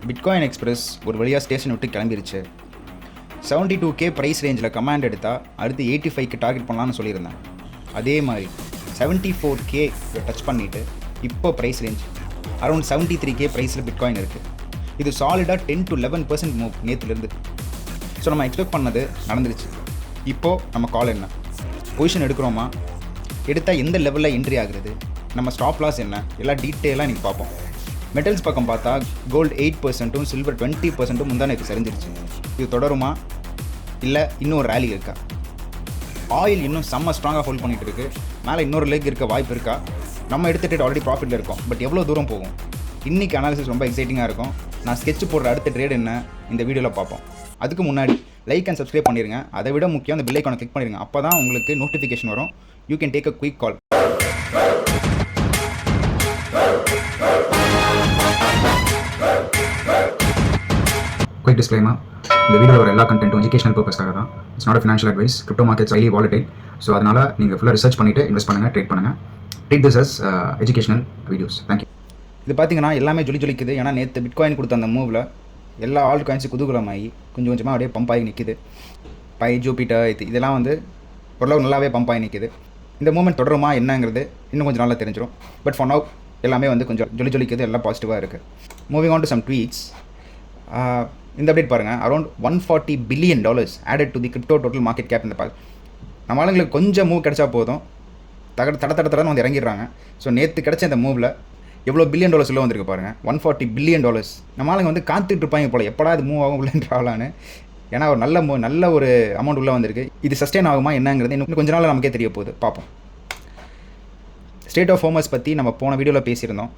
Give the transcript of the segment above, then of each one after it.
Bitcoin express ஒரு வழியாக station விட்டு கிளம்பிருச்சு. 72K ப்ரைஸ் ரேஞ்சில் கமாண்ட் எடுத்தால் அடுத்து 85க்கு டார்கெட் பண்ணலான்னு சொல்லியிருந்தேன். அதே மாதிரி 74K டச் பண்ணிவிட்டு இப்போ ப்ரைஸ் ரேஞ்ச் அரௌண்ட் 73K ப்ரைஸில் பிட்காயின் இருக்குது. இது சாலிடாக 10 to 11% மூவ் நேற்றுலேருந்து. ஸோ நம்ம எக்ஸ்பெக்ட் பண்ணது நடந்துருச்சு. இப்போது நம்ம கால் என்ன, பொசிஷன் எடுக்கிறோமா, எடுத்தால் எந்த லெவலில் என்ட்ரி ஆகுறது, நம்ம ஸ்டாப் லாஸ் என்ன, எல்லாம் டீட்டெயிலாக நீங்கள் பார்ப்போம். மெட்டல்ஸ் பக்கம் பார்த்தா கோல்டு 8%, சில்வர் 20% முந்தானேக்கு சரிஞ்சிருச்சு. இது தொடருமா இல்லை இன்னொரு ரேலி இருக்கா? ஆயில் இன்னும் செம்ம ஸ்ட்ராங்காக ஹோல்ட் பண்ணிகிட்டு இருக்குது. மேலே இன்னொரு லெக் இருக்க வாய்ப்பு இருக்கா? நம்ம எடுத்துகிட்டு ஆல்ரெடி ப்ராஃபிட்டில் இருக்கோம், பட் எவ்வளோ தூரம் போகும்? இன்றைக்கி அனாலிசிஸ் ரொம்ப எக்ஸைட்டிங்காக இருக்கும். நான் ஸ்கெட்ச் போடுற அடுத்த ட்ரேட் என்ன இந்த வீடியோவில் பார்ப்போம். அதுக்கு முன்னாடி லைக் அண்ட் சப்ஸ்கிரைப் பண்ணிடுங்க. அதை விட முக்கியம் அந்த பெல் ஐகானை கிளிக் பண்ணிடுங்க. அப்போ தான் உங்களுக்கு நோட்டிஃபிகேஷன் வரும். You can take a quick call. Quick disclaimer, இந்த வீடியோவில் வர எல்லா கண்டென்ட்டும் எஜுகேஷனல் பர்பஸ்க்காக தான். It's not financial advice. Crypto markets highly volatile. So அதனால் நீங்கள் ஃபுல்லாக ரிசர்ச் பண்ணிவிட்டு இன்வெஸ்ட் பண்ணுங்கள், ட்ரேட் பண்ணுங்கள். Treat this as educational videos. Thank you. இது பார்த்தீங்கன்னா எல்லாமே ஜொலிக்குது. ஏன்னா நேற்று பிட்காயின் கொடுத்த அந்த மூவில் எல்லா ஆல்ட் காயின்ஸும் குதூகலமாகி கொஞ்சம் கொஞ்சமாக அப்படியே பம்ப் ஆகி நிற்கிது. ஜூபிட்டர் இதெல்லாம் வந்து ஓரளவு நல்லாவே பம்ப் ஆகி நிற்கிது. இந்த மூமெண்ட் தொடருமா என்னங்கிறது இன்னும் கொஞ்சம் நாளாக தெரிஞ்சிடும். பட் ஃபார் நவ் எல்லாமே வந்து கொஞ்சம் ஜொலிக்குது, எல்லாம் பாசிட்டிவாக இருக்குது. Moving on to some tweets. இந்த அப்டேட் பாருங்கள். Around $140 billion added to the crypto total market cap. இந்த நம்ம ஆளுங்களுக்கு கொஞ்சம் மூவ் கிடைச்சா போதும், தடன்னு வந்து இறங்கிடுறாங்க. ஸோ நேற்று கிடைச்ச இந்த மூவில் எவ்வளோ $1 billion உள்ள வந்திருக்கு பாருங்கள். $140 billion. நம்ம ஆளுங்க வந்து காத்துட்டு இருப்பாங்க போல், எப்படா இது மூவ் ஆகும் உள்ளேன்றாங்களான்னு. ஏன்னா ஒரு நல்ல ஒரு அமௌண்ட் உள்ளே வந்திருக்கு. இது சஸ்டெயின் ஆகுமா என்னங்கிறது இன்னும் கொஞ்ச நாள் நமக்கே தெரிய போகுது, பார்ப்போம். ஸ்டேட் ஆஃப் ஹோமஸ் பற்றி நம்ம போன வீடியோவில் பேசியிருந்தோம்.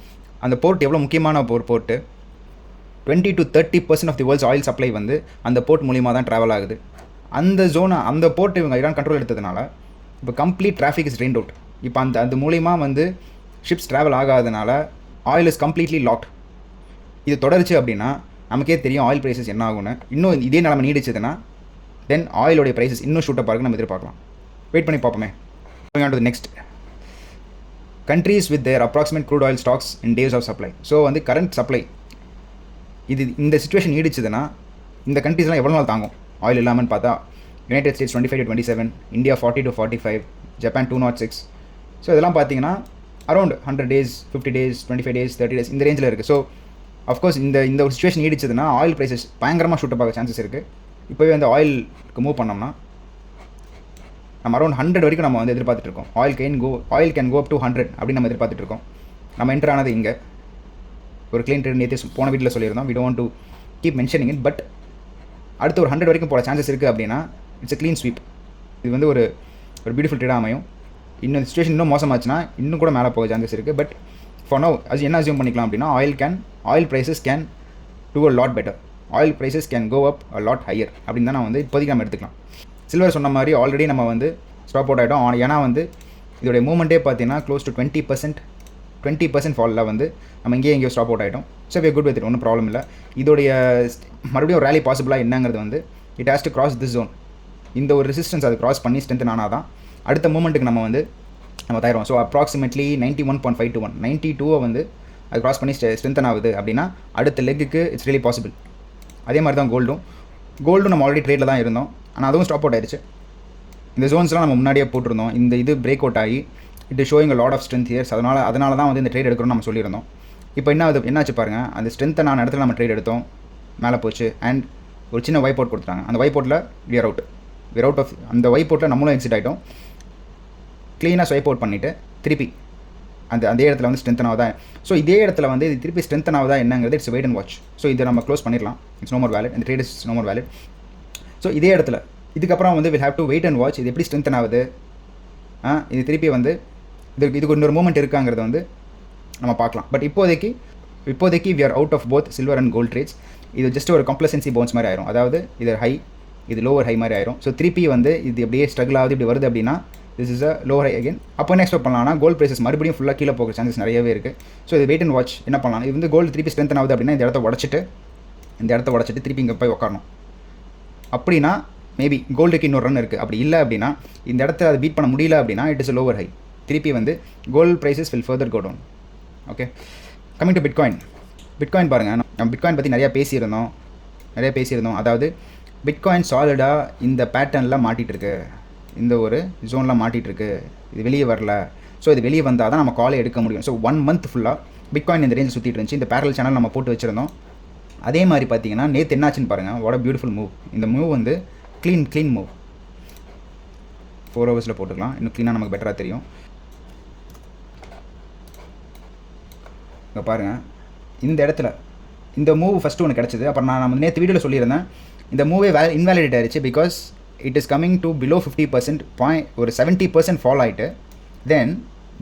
அந்த போர்ட் எவ்வளோ முக்கியமான port. 20 to 30% of the world's oil supply வந்து அந்த போர்ட் மூலியமாக தான் ட்ராவல் ஆகுது. அந்த போர்ட் இவங்க ஈரான் கண்ட்ரோல் எடுத்ததுனால இப்போ complete traffic is drained out. இப்போ அது மூலிமா வந்து ஷிப்ஸ் ட்ராவல் ஆகாதனால ஆயில் இஸ் கம்ப்ளீட்லி லாக்ட். இது தொடருச்சு அப்படின்னா நமக்கே தெரியும் ஆயில் ப்ரைஸஸ் என்ன ஆகும்னு. இன்னும் இதே நிலைமை நீடிச்சதுன்னா தென் ஆயிலோடைய ப்ரைஸஸ் இன்னும் ஷூட்டப் ஆகுன்னு நம்ம எதிர்பார்க்கலாம். வெயிட் பண்ணி பார்ப்போமே. Next, countries with their approximate crude oil stocks in days of supply. So வந்து கரண்ட் சப்ளை இந்த சிச்சுவேஷன் நீடிச்சதுன்னா இந்த கண்ட்ரீஸ்லாம் எவ்வளோ நாள் தாங்கும் ஆயில் இல்லாமல் பார்த்தா United States 25 to 27, India 40 to 45, Japan 206. So இதெல்லாம் பார்த்தீங்கன்னா around 100 days, 50 days, 25 days, 30 days இந்த ரேஞ்சில் இருக்குது. ஸோ அஃப்கோர்ஸ் இந்த ஒரு சுச்சுவேஷன் நீடிச்சதுன்னா ஆயில் ப்ரைஸஸ் பயங்கரமாக ஷூட்டப் ஆக சான்சஸ் இருக்குது. இப்போவே அந்த ஆயிலுக்கு மூவ் பண்ணோம்னா நம்ம அரௌண்ட் 100 வரைக்கும் நம்ம வந்து எதிர்பார்த்துட்டு இருக்கோம். Oil can go up to 100 அப்படின்னு நம்ம எதிர்பார்த்துட்டு இருக்கோம். நம்ம என்ட்ரு ஆனது இங்கே ஒரு க்ளீன் ட்ரேட் நேற்று போன வீட்டில் சொல்லியிருந்தோம். We don't to keep mentioning it. But அடுத்து ஒரு 100 வரைக்கும் போகிற சான்சஸ் இருக்குது அப்படின்னா இட்ஸ் எ க்ளீன் ஸ்வீப். இது வந்து ஒரு பியூட்டிஃபுல் ட்ரேடாக அமையும். இன்னும் சிச்சுவேஷன் இன்னும் மோசமாச்சுன்னா இன்னும் கூட மேலே போக சான்சஸ் இருக்குது. பட் ஃபார் நவ் என்ன அசியூம் பண்ணிக்கலாம் அப்படின்னா oil prices can do a lot better. Oil prices can go up a lot higher அப்படின்னு தான் நான் வந்து இப்போதைக்கு நம்ம எடுத்துக்கலாம். சில்வர் சொன்ன மாதிரி ஆல்ரெடி நம்ம வந்து ஸ்டாப் அவுட் ஆகிட்டோம். ஏன்னா வந்து இதோடைய மூவ்மெண்ட்டே பார்த்தீங்கன்னா க்ளோஸ் டு 20% ஃபாலில் வந்து நம்ம எங்கேயோ ஸ்டாப் அவுட் ஆகிட்டோம். So we good with it, ஒன்றும் ப்ராப்ளம் இல்லை. இதோடைய மறுபடியும் ஒரு ரேலி பாசிபிளாக என்னங்கிறது வந்து it has to cross this zone. இந்த ஒரு ரெசிஸ்டன்ஸ் அது கிராஸ் பண்ணி ஸ்ட்ரென்த் ஆனால் தான் அடுத்த மூமெண்ட்டுக்கு நம்ம தயாரிவோம். ஸோ அப்ராக்சிமேட்லி 91.5 to 1, 92 வந்து அது கிராஸ் பண்ணி ஸ்ட்ரென்த்தன் ஆகுது அப்படின்னா அடுத்த லெக்குக்கு இட்ஸ் ரியலி பாசிபிள். அதே மாதிரி தான் கோல்டும் நம்ம ஆல்ரெடி ட்ரேடில் தான் இருந்தோம். ஆனால் அதுவும் ஸ்டாப் அவுட் ஆயிடுச்சு. இந்த ஜோன்ஸ்லாம் நம்ம முன்னாடியே போட்டிருந்தோம். இது பிரேக் அவுட் ஆகி it is showing a lot of strength here's. அதனால தான் வந்து இந்த ட்ரேட் எடுக்கணும்னு நம்ம சொல்லியிருந்தோம். இப்போ என்னாச்சு பாருங்கள். அந்த ஸ்ட்ரென்த்தை நான் இடத்துல நம்ம ட்ரேட் எடுத்தோம், மேலே போச்சு. அண்ட் ஒரு சின்ன வைப் அவுட் கொடுத்துட்டாங்க. அந்த வைப் அவுட்டில் வியர் அவுட் ஆஃப் அந்த வைப் அவுட்டில் நம்மளும் எக்ஸிட் ஆகிட்டோம். க்ளீனாக ஸ்வைப் அவுட் பண்ணிவிட்டு திருப்பி அதே இடத்துல வந்து ஸ்ட்ரென்த்தன் ஆகுதா. ஸோ இதே இடத்துல வந்து இது திருப்பி ஸ்ட்ரென்த்தன் ஆகுதா என்னங்கிறது it's wait and watch. So இதை நம்ம க்ளோஸ் பண்ணிடலாம். It's no more valid. இந்த trade is no more valid. So இதே இடத்துல இதுக்கப்புறம் வந்து will have to wait and watch. இது எப்படி ஸ்ட்ரென்த்தன் ஆகுது, இது திருப்பி வந்து இதுக்கு இன்னொரு மூமெண்ட் இருக்காங்கிறத வந்து நம்ம பார்க்கலாம். பட் இப்போதைக்கு we are out of both silver and gold trades. இது ஜஸ்ட் ஒரு கம்ப்ளசன்சி பவுன்ஸ் மாதிரி ஆயிரும். அதாவது இது ஹை, இது லோவர் ஹை மாதிரி ஆயிரும். ஸோ திருப்பி வந்து இது எப்படியே ஸ்ட்ரகிள் ஆகுது, இப்படி வருது அப்படின்னா this is a lower high again. அப்போ என்ன எக்ஸ்பெக்ட் பண்ணலாம்னா கோல்ட் ப்ரைஸஸ் மறுபடியும் ஃபுல்லாக கீழே போகிற சான்சஸ் நிறையவே இருக்குது. ஸோ இது வெயிட் அண்ட் வாட்ச். என்ன பண்ணலாம், இது வந்து கோல்டு திருப்பி ஸ்ட்ரென்த்தன் ஆகுது அப்படின்னா இந்த இடத்த உடச்சிட்டு திருப்பி இங்கே போய் உட்காரணும். அப்படின்னா மேபி கோல்டுக்கு இன்னொரு ரன் இருக்குது. அப்படி இல்லை அப்படின்னா இந்த இடத்த அதை பீட் பண்ண முடியல அப்படின்னா இட் இஸ் லோவர் ஹை. திருப்பி வந்து gold prices will further go down. Okay, coming to bitcoin. Bitcoin பாருங்கள், நம்ம பிட்காயின் பற்றி நிறையா பேசியிருந்தோம். அதாவது பிட்காயின் சாலிடாக இந்த பேட்டர்னில் மாட்டிகிட்ருக்கு, இந்த ஒரு ஜோனில் மாட்டிகிட்ருக்கு, இது வெளியே வரல. ஸோ இது வெளியே வந்தால் தான் நம்ம காலை எடுக்க முடியும். ஸோ 1 month ஃபுல்லாக பிட்காயின் இந்த ரேஞ்சில் சுற்றிட்டு இருந்துச்சு. இந்த பேரல் சேனல் நம்ம போட்டு வச்சுருந்தோம். அதே மாதிரி பார்த்தீங்கன்னா நேற்று என்னாச்சுன்னு பாருங்கள். What a beautiful move. இந்த மூவ் வந்து க்ளீன் மூவ். 4 hours போட்டுக்கலாம், இன்னும் க்ளீனாக நமக்கு பெட்டராக தெரியும். இங்கே பாருங்கள், இந்த இடத்துல இந்த மூவ் ஃபஸ்ட்டு ஒன்று கிடச்சிது. அப்புறம் நான் நேற்று வீடியோவில் சொல்லியிருந்தேன், இந்த மூவே இன்வாலிடேட் ஆயிடுச்சு. Because it is coming to below 50%, ஒரு 70% ஃபால் ஆகிட்டு தென்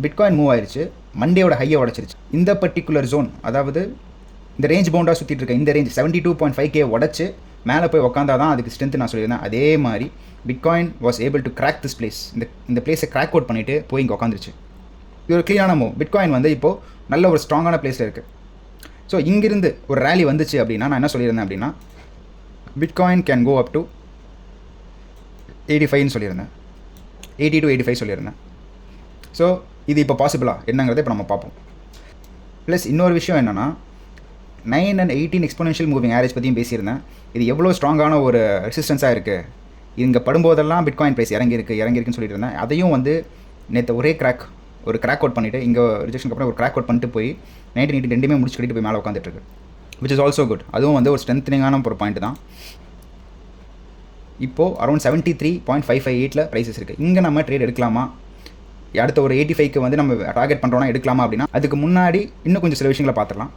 பிட்காயின் மூவ் ஆயிடுச்சு, மண்டேயோட ஹையை உடச்சிருச்சு. இந்த பர்டிகுலர் ஜோன், அதாவது இந்த ரேஞ்ச் பவுண்டாக சுற்றிட்டு இருக்க இந்த ரேஞ்ச் 72.5K உடச்சி மேலே போய் உக்காந்தா தான் அதுக்கு ஸ்ட்ரென்த் நான் சொல்லியிருந்தேன். அதே மாதிரி bitcoin was able to crack this place. இந்த பிளேஸை கிராக் அவுட் பண்ணிவிட்டு போய் இங்கே உட்காந்துருச்சு. இது ஒரு க்ளீனான மூவ். பிட்காயின் வந்து இப்போது நல்ல ஒரு ஸ்ட்ராங்கான பிளேஸில் இருக்குது. ஸோ இங்கிருந்து ஒரு ரேலி வந்துச்சு அப்படின்னா நான் என்ன சொல்லியிருந்தேன் அப்படின்னா, Bitcoin can go up to 85ன்னு சொல்லியிருந்தேன், 80 to 85 சொல்லியிருந்தேன். ஸோ இது இப்போ பாசிபிளா என்னங்கிறத இப்போ நம்ம பார்ப்போம். ப்ளஸ் இன்னொரு விஷயம் என்னென்னா, 9 and 18 எக்ஸ்போனென்ஷியல் மூவிங் ஆவரேஜ் பற்றியும் பேசியிருந்தேன். இது எவ்வளோ ஸ்ட்ராங்கான ஒரு ரெசிஸ்டன்ஸாக இருக்குது. இங்கே படும்போதெல்லாம் பிட்காயின் ப்ரைஸ் இறங்கியிருக்குன்னு சொல்லிட்டு இருந்தேன். அதையும் வந்து நேற்று ஒரே கிராக் அவுட் பண்ணிவிட்டு, இங்கே ரிஜெக்ஷனுக்கு அப்புறம் ஒரு கிராக் அவுட் பண்ணிட்டு போய் 1980 ரெண்டுமே முடிச்சு கட்டிட்டு போய் மேலே உட்காந்துட்டுருக்கு, விச் இஸ் ஆல்சோ குட். அதுவும் வந்து ஒரு ஸ்ட்ரென்த்னிங்கான ஒரு பாயிண்ட் தான். இப்போது அரௌண்ட் 73.558 ப்ரைஸஸ் இருக்குது. இங்கே நம்ம ட்ரேட் எடுக்கலாமா, அடுத்த ஒரு 85க்கு வந்து நம்ம டார்கெட் பண்ணுறோன்னா எடுக்கலாமா அப்படின்னா, அதுக்கு முன்னாடி இன்னும் கொஞ்சம் சில விஷயங்களை பார்த்துடலாம்.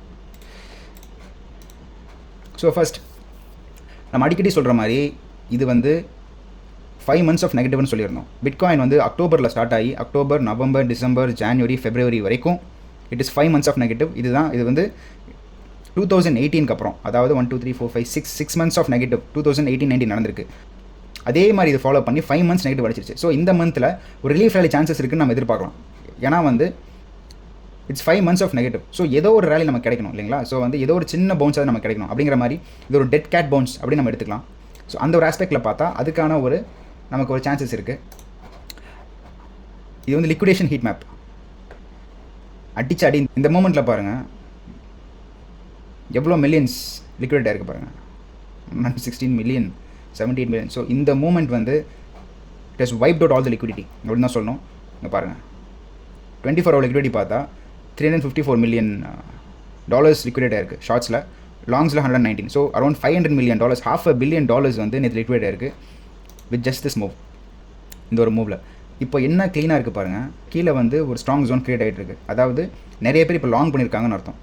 ஸோ ஃபர்ஸ்ட், நம்ம அடிக்கடி சொல்கிற மாதிரி இது வந்து 5 months ஆஃப் நெகட்டிவ்னு சொல்லியிருந்தோம். பிட்காயின் வந்து அக்டோபரில் ஸ்டார்ட் ஆகி October, November, December, January, February வரைக்கும் it is 5 months of negative. இது வந்து 2018க்கு அப்புறம், அதாவது 1 2 3 4 5 6 months ஆஃப் நெகட்டிவ் 2018-19 நடந்திருக்கு. அதே மாதிரி இது ஃபாலோ பண்ணி 5 months நெகட்டிவ் அடிச்சிருச்சு. ஸோ இந்த மந்தில் ஒரு ரிலீஃப் ரேலி சான்சஸ் இருக்குன்னு நம்ம எதிர்பார்க்கலாம். ஏன்னா வந்து it's 5 months of negative. So ஏதோ ஒரு ரேலி நமக்கு கிடைக்கணும் இல்லைங்களா. ஸோ வந்து ஏதோ ஒரு சின்ன பவுன்ஸ் அது நமக்கு கிடைக்கணும். அப்படிங்கிற மாதிரி இது ஒரு டெட் கேட் பவுன்ஸ் அப்படின்னு நம்ம எடுத்துக்கலாம். ஸோ அந்த ஒரு ஆஸ்பெக்டில் பார்த்தா அதுக்கான நமக்கு ஒரு சான்சஸ் இருக்குது. இது வந்து லிக்விடேஷன் ஹீட் மேப் அடிச்சு அடி. இந்த மூமெண்ட்டில் பாருங்கள் எவ்வளோ மில்லியன்ஸ் லிக்விடேட் ஆகிருக்கு பாருங்கள், 16 million, 17 million. ஸோ இந்த மூமெண்ட் வந்து it has wiped out all the liquidity அப்படின்னு தான் சொல்லணும். இங்கே பாருங்கள் 24 hour லிக்விடிட்டி பார்த்தா $354 million லிக்விடேட் ஆயிருக்கு ஷார்ட்ஸில், லாங்ஸில் 119. ஸோ அரௌண்ட் $500 million, $500 million வந்து நேற்று லிக்விடேட் ஆயிருக்கு வித் ஜஸ்ட் திஸ் மூவ். இந்த ஒரு மூவில் இப்போ என்ன க்ளீனாக இருக்குது பாருங்கள். கீழே வந்து ஒரு ஸ்ட்ராங் ஜோன் க்ரியேட் ஆகிட்டு இருக்குது. அதாவது நிறைய பேர் இப்போ லாங் பண்ணியிருக்காங்கன்னு அர்த்தம்.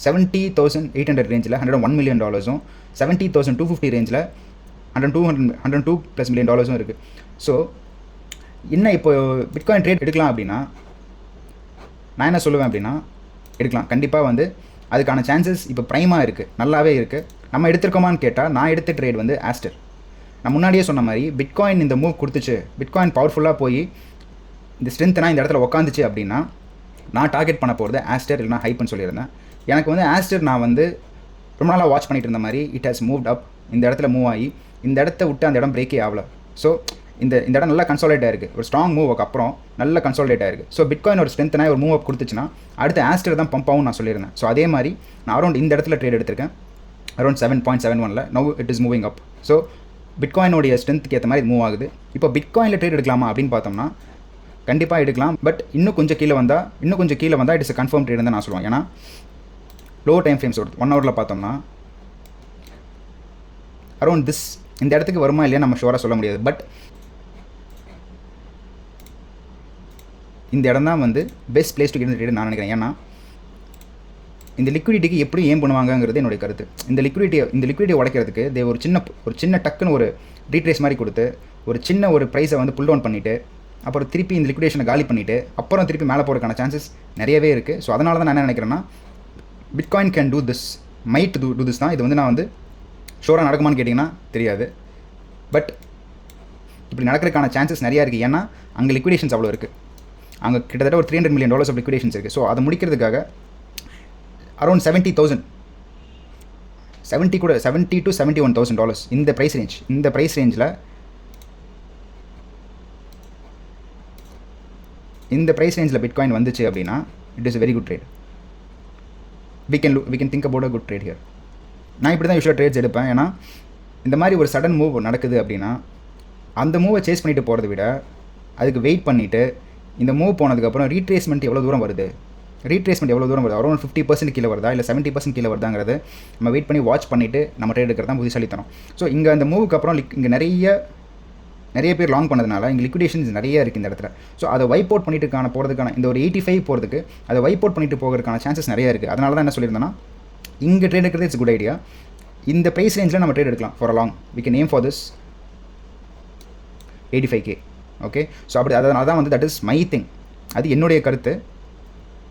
70,800 ரேஞ்சில் $101 million, 70,250 ரேஞ்சில் $102+ million இருக்குது. ஸோ என்ன இப்போ பிட்காயின் ட்ரேட் எடுக்கலாம் அப்படின்னா, நான் என்ன சொல்லுவேன் அப்படின்னா, எடுக்கலாம் கண்டிப்பாக. வந்து அதுக்கான சான்சஸ் இப்போ ப்ரைமாக இருக்குது, நல்லாவே இருக்குது. நம்ம எடுத்துருக்கோமான்னு கேட்டால், நான் எடுத்த ட்ரேட் வந்து ஆஸ்டர். நான் முன்னாடியே சொன்ன மாதிரி பிட்காயின் இந்த மூவ் கொடுத்துச்சு, பிட்காயின் பவர்ஃபுல்லாக போய் இந்த ஸ்ட்ரென்த்னா இந்த இடத்துல உட்காந்துச்சு அப்படின்னா, நான் டார்கெட் பண்ண போகிறது ஆஸ்டர் இல்லைனா ஹைப்னு சொல்லியிருந்தேன். எனக்கு வந்து ஆஸ்டர் நான் வந்து ரொம்ப நாளாக வாட்ச் பண்ணிட்டு இருந்த மாதிரி இட் ஹஸ் மூவ்ட் அப். இந்த இடத்துல மூவ் ஆகி இந்த இடத்த விட்டு அந்த இடம் பிரேக்கே ஆகலை. ஸோ இந்த இடம் நல்லா கன்சாலிடேட் ஆயிருக்கு. ஒரு ஸ்ட்ராங் மூவுக்கு அப்புறம் நல்ல கன்சாலிடேட் ஆயிருக்கு. ஸோ பிட்காயின் ஒரு ஸ்ட்ரென்த்னா ஒரு மூவ் அப் கொடுத்துச்சுன்னா அடுத்து ஆஸ்டர் தான் பம்ப் ஆகும் நான் சொல்லியிருந்தேன். ஸோ அதே மாதிரி நான் அரௌண்ட் இந்த இடத்துல ட்ரேட் எடுத்திருக்கேன், around 7.71. Now it is moving up. So பிட்காயினுடைய ஸ்ட்ரென்த்துக்கு ஏற்ற மாதிரி மூவ் ஆகுது. இப்போ பிட்காயினில் ட்ரேட் எடுக்கலாமா அப்படின்னு பார்த்தோம்னா கண்டிப்பாக எடுக்கலாம். பட் இன்னும் கொஞ்சம் கீழே வந்தால் இட் இஸ் கன்ஃபார்ம் ட்ரேட் தான் நான் சொல்லுவேன். ஏன்னா லோ டைம் ஃப்ரேம்ஸ் 1 hourல பார்த்தோம்னா அரௌண்ட் திஸ் இந்த இடத்துக்கு வருமா இல்லையா நம்ம ஷுவராக சொல்ல முடியாது. பட் இந்த இடம் தான் வந்து best place to get trade நான் நினைக்கிறேன். ஏன்னா இந்த லிக்விடிட்டிக்கு எப்படி ஏம் பண்ணுவாங்கங்கிறது என்னுடைய கருத்து. இந்த லிக்விடிட்டியை உடைக்கிறதுக்கு ஒரு சின்ன டக்குன்னு ஒரு ரீட்ரேஸ் மாதிரி கொடுத்து ஒரு ப்ரைஸை வந்து புல் டவுன் பண்ணிவிட்டு அப்புறம் திருப்பி இந்த லிக்விடேஷனை காலி பண்ணிவிட்டு அப்புறம் திருப்பி மேலே போகிறதுக்கான சான்சஸ் நிறையவே இருக்குது. ஸோ அதனால தான் நான் என்ன நினைக்கிறேன்னா, bitcoin can do this, might do this தான். இது வந்து நான் வந்து ஷோராக நடக்குமான்னு கேட்டிங்கன்னா தெரியாது. பட் இப்படி நடக்கிறதுக்கான சான்சஸ் நிறையா இருக்குது. ஏன்னா அங்கே லிக்விடேஷன்ஸ் அவ்வளோ இருக்குது. அங்கே கிட்டத்தட்ட ஒரு $300 million ஆஃப் லிக்விடேஷன்ஸ் இருக்குது. ஸோ அதை முடிக்கிறதுக்காக அரௌண்ட் 70,000 $70,000 to $71,000 இந்த ப்ரைஸ் ரேஞ்சில் பிட்காயின் வந்துச்சு அப்படின்னா it is very good trade. we can think about a good trade here. நான் இப்படி தான் யூஸ்வலாக ட்ரேட்ஸ் எடுப்பேன். ஏன்னா இந்த மாதிரி ஒரு சடன் மூவ் நடக்குது அப்படின்னா அந்த மூவை சேஸ் பண்ணிட்டு போகிறத விட அதுக்கு வெயிட் பண்ணிவிட்டு இந்த மூவ் போனதுக்கப்புறம் ரீட்ரேஸ்மெண்ட் எவ்வளோ தூரம் வருது அரௌண்ட் 50% கீழே வருதா இல்லை 70% கீழே வருதாங்கிறது நம்ம வெயிட் பண்ணி வாட்ச் பண்ணிவிட்டு நம்ம ட்ரேட் எடுக்கிறது தான் புத்திசாலித்தனம். ஸோ இங்கே அந்த மூவுக்கு அப்புறம் இங்கே நிறைய பேர் லாங் பண்ணதுனால இங்கே லிக்விடேஷன்ஸ் நிறைய இருக்குது இந்த இடத்துல. ஸோ அதை வைப் அவுட் பண்ணிட்டு போகிறதுக்கான இந்த ஒரு 85 போகிறதுக்கு அதை வைப் அவுட் பண்ணிட்டு போகிறதுக்கான சான்சஸ் நிறைய இருக்குது. அதனால தான் என்ன சொல்லியிருந்தேன்னா இங்கே ட்ரேட் எடுக்கிறது இட்ஸ் குட் ஐடியா. இந்த ப்ரைஸ் ரேஞ்சில் நம்ம ட்ரேட் எடுக்கலாம் for a long. We can aim for this 85K. Okay, so அப்படி அதான் வந்து தட் இஸ் மை திங், அது என்னுடைய கருத்து.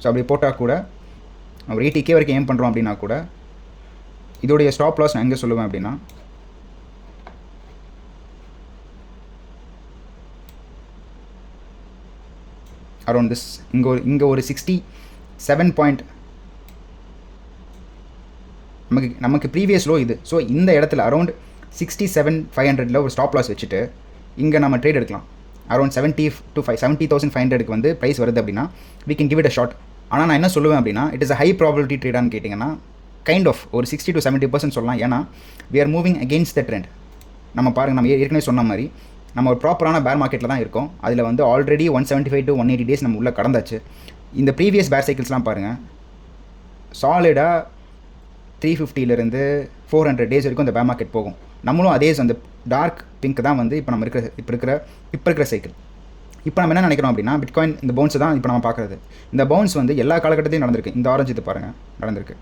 ஸோ அப்படி போட்டால் கூட ஒரு 80K வரைக்கும் ஏம் பண்ணுறோம் அப்படின்னா கூட இதோடைய ஸ்டாப் லாஸ் நான் எங்கே சொல்லுவேன் அப்படின்னா அரௌண்ட் திஸ் இங்கே ஒரு 67 பாயிண்ட் நமக்கு ப்ரீவியஸ் லோ இது. ஸோ இந்த இடத்துல அரௌண்ட் 67,500 ஒரு ஸ்டாப் லாஸ் வச்சுட்டு இங்கே நம்ம ட்ரேட் எடுக்கலாம். அரௌண்ட் 70,500 வந்து ப்ரைஸ் வருது அப்படின்னா we can give it a shot. ஆனால் நான் என்ன சொல்லுவேன் அப்படின்னா it is a high probability ட்ரேடான்னு கேட்டிங்கன்னா கைண்ட் ஆஃப் ஒரு 60 to 70% சொல்லலாம். ஏன்னா we are moving against the trend. நம்ம பாருங்கள், நம்ம ஏற்கனவே சொன்ன மாதிரி நம்ம ஒரு ப்ராப்பரான பேர் மார்க்கெட்டில் தான் இருக்கோம். அதில் வந்து ஆல்ரெடி 175 to 180 டேஸ் நம்ம உள்ளே கடந்தாச்சு. இந்த ப்ரீவியஸ் பேர் சைக்கிள்ஸ்லாம் பாருங்கள், சாலிடாக 350 400 டேஸ் வரைக்கும் இந்த பேர் மார்க்கெட் போகும். நம்மளும் அதே அந்த டார்க் பிங்க் தான் வந்து இப்போ இருக்கிற சைக்கிள். இப்போ நம்ம என்ன நினைக்கிறோம் அப்படின்னா பிட்காயின் இந்த பவுன்ஸ் தான் இப்போ நம்ம பார்க்குறது. இந்த பவுன்ஸ் வந்து எல்லா காலகட்டத்தையும் நடந்திருக்கு. இந்த ஆரஞ்சு இது பாருங்கள் நடந்திருக்கு.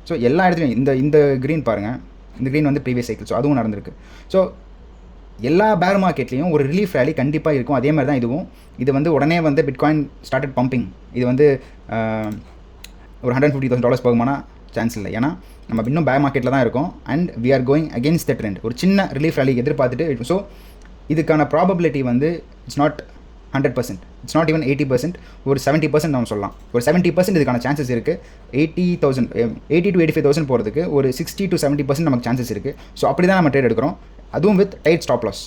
ஸோ எல்லா இடத்துலையும் இந்த க்ரீன் பாருங்கள், இந்த க்ரீன் வந்து ப்ரீவியஸ் சைக்கிள். ஸோ அதுவும் நடந்திருக்கு. ஸோ எல்லா பேர் மார்க்கெட்லேயும் ஒரு ரிலீஃப் ரேலி கண்டிப்பாக இருக்கும். அதே மாதிரி தான் இதுவும். இது வந்து உடனே வந்து பிட்காயின் ஸ்டார்டட் பம்பிங். இது வந்து ஒரு $150,000 போகுமானா சான்ஸ் இல்லை. ஏன்னா நம்ம இன்னும் பேர் மார்க்கெட்டில் தான் இருக்கோம் and we are going against the trend. ஒரு சின்ன ரிலீஃப் ரேலி எதிர்பார்த்துட்டு. ஸோ இதுக்கான ப்ராபபிலிட்டி வந்து it's not 100%, it's not even 80%, ஒரு 70% நம்ம சொல்லலாம். ஒரு 70% இதுக்கான சான்சஸ் இருக்குது. 80 to 85,000 போகிறதுக்கு ஒரு 60 to 70% நமக்கு சான்சஸ் இருக்குது. ஸோ அப்படி தான் நம்ம ட்ரேட் எடுக்கிறோம், அதுவும் வித் டைட் ஸ்டாப் லாஸ்.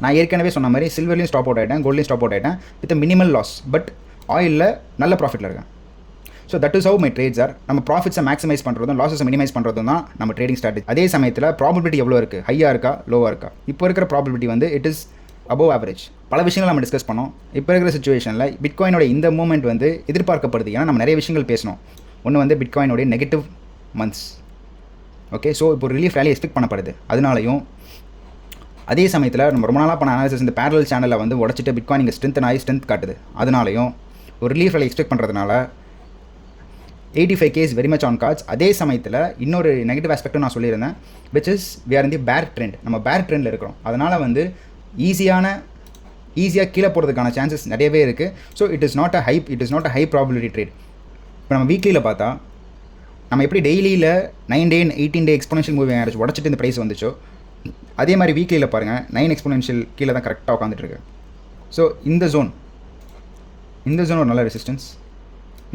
நான் ஏற்கனவே சொன்ன மாதிரி சில்வர்லையும் ஸ்டாப் அவுட் ஆகிட்டேன், கோல்ட்லையும் ஸ்டாப் அவுட் ஆகிட்டேன் வித் மினிமல் லாஸ். பட் ஆயிலில் நல்ல ப்ராஃபிட்டில் இருக்கேன். So that is how my trades are. நம்ம ப்ராஃபிட்ஸை மேக்ஸிமைஸ் பண்ணுறதும் லாஸஸை மினிமைஸ் பண்ணுறதும் தான் நம்ம ட்ரேடிங் ஸ்ட்ராட்டஜி. அதே சமயத்தில் ப்ராபபிலிட்டி எவ்வளோ இருக்குது, ஹையாக இருக்கா லோவாக இருக்கா? இப்போ இருக்கிற ப்ராபபிலிட்டி வந்து இட் இஸ் அபோவ் ஆவரேஜ். பல விஷயங்கள் நம்ம டிஸ்கஸ் பண்ணோம். இப்போ இருக்கிற சுச்சுவேஷனில் பிட்காயினோட இந்த மூமெண்ட் வந்து எதிர்பார்க்கப்படுது. ஏன்னா நம்ம நிறைய விஷயங்கள் பேசணும். ஒன்று வந்து பிட்காயினோடைய நெகட்டிவ் மந்த்ஸ். ஓகே, ஸோ இப்போ ரிலீஃப் ரேலி எக்ஸ்பெக்ட் பண்ணப்படுது. அதனாலையும் அதே சமயத்தில் நம்ம ரொம்ப நாளாக பண்ண அனாலிசிஸ் இந்த பேரலல் சேனலில் வந்து உடச்சிட்டு பிட்காயின் இங்கே ஸ்ட்ரென்த் காட்டுது. அதனாலையும் ஒரு ரிலீஃப் ரேலி எக்ஸ்பெக்ட் பண்ணுறதுனால 85K is very much on cards. அதே சமயத்தில் இன்னொரு நெகட்டிவ் ஆஸ்பெக்ட்டும் நான் சொல்லியிருந்தேன், which is we are in the bear trend. நம்ம பேர் ட்ரெண்டில் இருக்கிறோம். அதனால் வந்து ஈஸியாக கீழே போகிறதுக்கான சான்சஸ் நிறையவே இருக்குது. So it is not a high probability trade. இப்போ நம்ம வீக்லியில் பார்த்தா நம்ம எப்படி டெய்லியில் 9 day 18 day exponential moving average உடச்சிட்டு இந்த ப்ரைஸ் வந்துச்சோ, அதே மாதிரி வீக்லியில் பாருங்கள் 9 எக்ஸ்போனென்ஷியல் கீழே தான் கரெக்டாக உட்காந்துட்டுருக்கு. ஸோ இந்த ஜோன் ஒரு நல்ல resistance.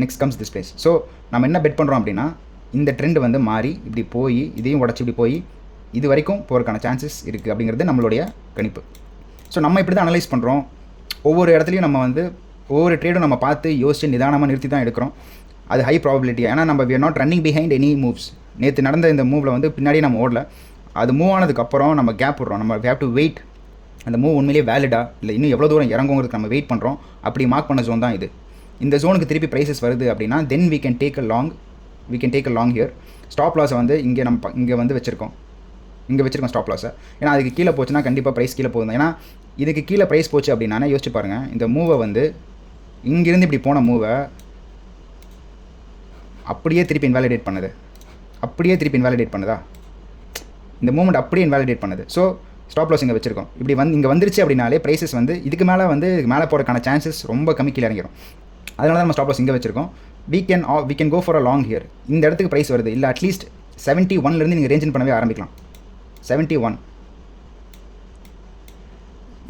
Next comes this price. So நம்ம என்ன பெட் பண்ணுறோம் அப்படின்னா இந்த ட்ரெண்ட் வந்து மாறி இப்படி போய் இதையும் உடச்சி இப்படி போய் இது வரைக்கும் போகிறதுக்கான சான்சஸ் இருக்குது அப்படிங்கிறது நம்மளுடைய கணிப்பு. ஸோ நம்ம இப்படி தான் அனலைஸ் பண்ணுறோம். ஒவ்வொரு இடத்துலையும் நம்ம வந்து ஒவ்வொரு ட்ரேடும் நம்ம பார்த்து யோசிச்சு நிதானமாக நிறுத்தி தான் எடுக்கிறோம். அது ஹை ப்ராபபிலிட்டி. ஏன்னா நம்ம we are not running behind any moves. நேற்று நடந்த இந்த மூவில் வந்து பின்னாடியே நம்ம ஓடல. அது மூவ் ஆனதுக்கப்புறம் நம்ம கேப் விட்றோம். நம்ம ஹேவ் டு வெயிட். அந்த மூவ் உண்மையிலேயே வேலிடா இல்லை இன்னும் எவ்வளோ தூரம் இறங்குங்கிறதுக்கு நம்ம வெயிட் பண்ணுறோம். அப்படி மார்க் பண்ண ஜோன் தான் இது. இந்த ஜோனுக்கு திருப்பி ப்ரைஸஸ் வருது அப்படின்னா then we can take a long here. Stop லாஸை வந்து இங்கே வச்சுருக்கோம் ஸ்டாப் லாஸை. ஏன்னா அதுக்கு கீழே போச்சுன்னா கண்டிப்பாக ப்ரைஸ் கீழே போகுது. ஏன்னா இதுக்கு கீழே ப்ரைஸ் போச்சு அப்படின்னா யோசிச்சு பாருங்கள், இந்த மூவை வந்து இங்கேருந்து இப்படி போன மூவை அப்படியே திருப்பி இன்வாலிடேட் பண்ணுதா? இந்த மூமெண்ட் அப்படியே இன்வாலிடேட் பண்ணுது. ஸோ ஸ்டாப் லாஸ் இங்கே வச்சுருக்கோம். இப்படி இங்கே வந்துருச்சு அப்படின்னாலே ப்ரைஸஸ் வந்து இதுக்கு மேலே போகிறதுக்கான சான்சஸ் ரொம்ப கம்மி கீழே இறங்கிடும். அதனால தான் நம்ம ஸ்டாப் லாஸ் இங்கே வச்சுருக்கோம். we can go for a long here. இந்த இடத்துக்கு ப்ரைஸ் வருது இல்லை அட்லீஸ்ட் 71 நீங்கள் ரேஞ்சின் பண்ணவே ஆரம்பிக்கலாம். 71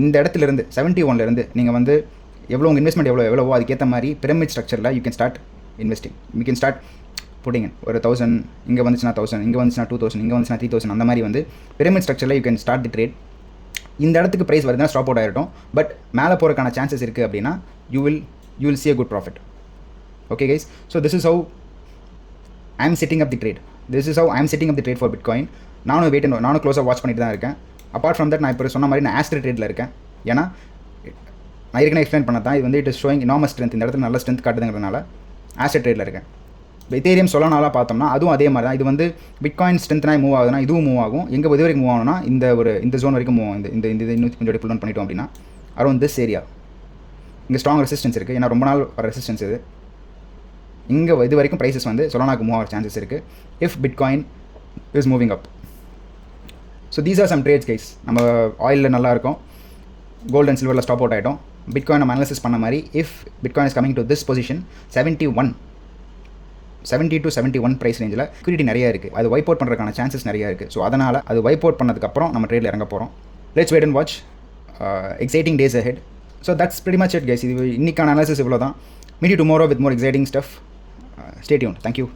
இந்த இடத்துலேருந்து 71 நீங்கள் வந்து எவ்வளோ உங்கள் இன்வெஸ்ட்மெண்ட் எவ்வளவோ அதுக்கேற்ற மாதிரி பிரமிட் ஸ்ட்ரக்சரில் you can start investing. You can start putting ஒரு 1000 இங்கே வந்துச்சுன்னா 1000, இங்கே வந்துச்சுன்னா 2000, இங்கே வந்துச்சுன்னா 3000. அந்த மாதிரி வந்து பிரமிட் ஸ்ட்ரக்சரில் you can start the trade. இந்த இடத்துக்கு ப்ரைஸ் வருதுன்னா ஸ்டாப் அவுட் ஆகிட்டோம். பட் மேலே போகிறதுக்கான சான்சஸ் இருக்குது அப்படின்னா you will see a good profit. Okay guys, so this is how I am setting up the trade. This is how I am setting up the trade for bitcoin. நானும் க்ளோஸாக watch பண்ணிட்டு தான் இருக்கேன். Apart from that நான் இப்போ சொன்ன மாதிரி நான் ஆஸ்ட்ரே ட்ரேடில் இருக்கேன். ஏன்னா நான் ஏற்கனவே எக்ஸ்பிளைன் பண்ண தான் இது வந்து it is showing enormous strength. இந்த இடத்துல நல்ல ஸ்ட்ரென்த் காட்டுதுங்கிறதுனால ஆஸ்ட்ரே ட்ரேடில் இருக்கேன். இப்போ எத்தேரியம் சொல்லனால பார்த்தோம்னா அதுவும் அதே மாதிரி தான். இது வந்து பிட்காயின் ஸ்ட்ரென்த்னாக மூவ் ஆகுதுன்னா இதுவும் மூவ் ஆகும். எங்கே இது வரைக்கும் மூவ் ஆகணும்னா இந்த ஜோன் வரைக்கும் மூவ் ஆகும். இந்த இந்த இன்னும் கொஞ்சம் புல் டவுன் பண்ணிட்டோம் அப்படின்னா அரௌண்ட் திஸ் ஏரியா இங்கே ஸ்ட்ராங் ரெசிஸ்டன்ஸ் இருக்குது. ஏன்னா ரொம்ப நாள் வர ரெசிஸ்டன்ஸ் இது. இங்கே இது வரைக்கும் ப்ரைஸஸ் வந்து சொலானாக்கு மூவ் ஆகிற சான்சஸ் இருக்குது if bitcoin is moving up. So these are some trades guys. நம்ம ஆயிலில் நல்லா இருக்கும், கோல்டு அண்ட் சில்வரில் ஸ்டாப் அவுட் ஆகிட்டோம். பிட்காயின் நம்ம அனாலிசிஸ் பண்ண மாதிரி if bitcoin is coming to this position 70 to 71 price ரேஞ்சில் லிக்விடிட்டி நிறையா இருக்குது. அது வைப் அவுட் பண்ணுறதுக்கான சான்சஸ் நிறையா இருக்குது. ஸோ அதனால் அது வைப் அவுட் பண்ணதுக்கப்புறம் நம்ம ட்ரேடில் இறங்க போகிறோம். Let's wait and watch. Exciting days ahead. So that's pretty much it guys. இது இன்னைக்கான அனாலிசிஸ் இவ்வளோ தான். Meet you tomorrow with more exciting stuff. Stay tuned. Thank you.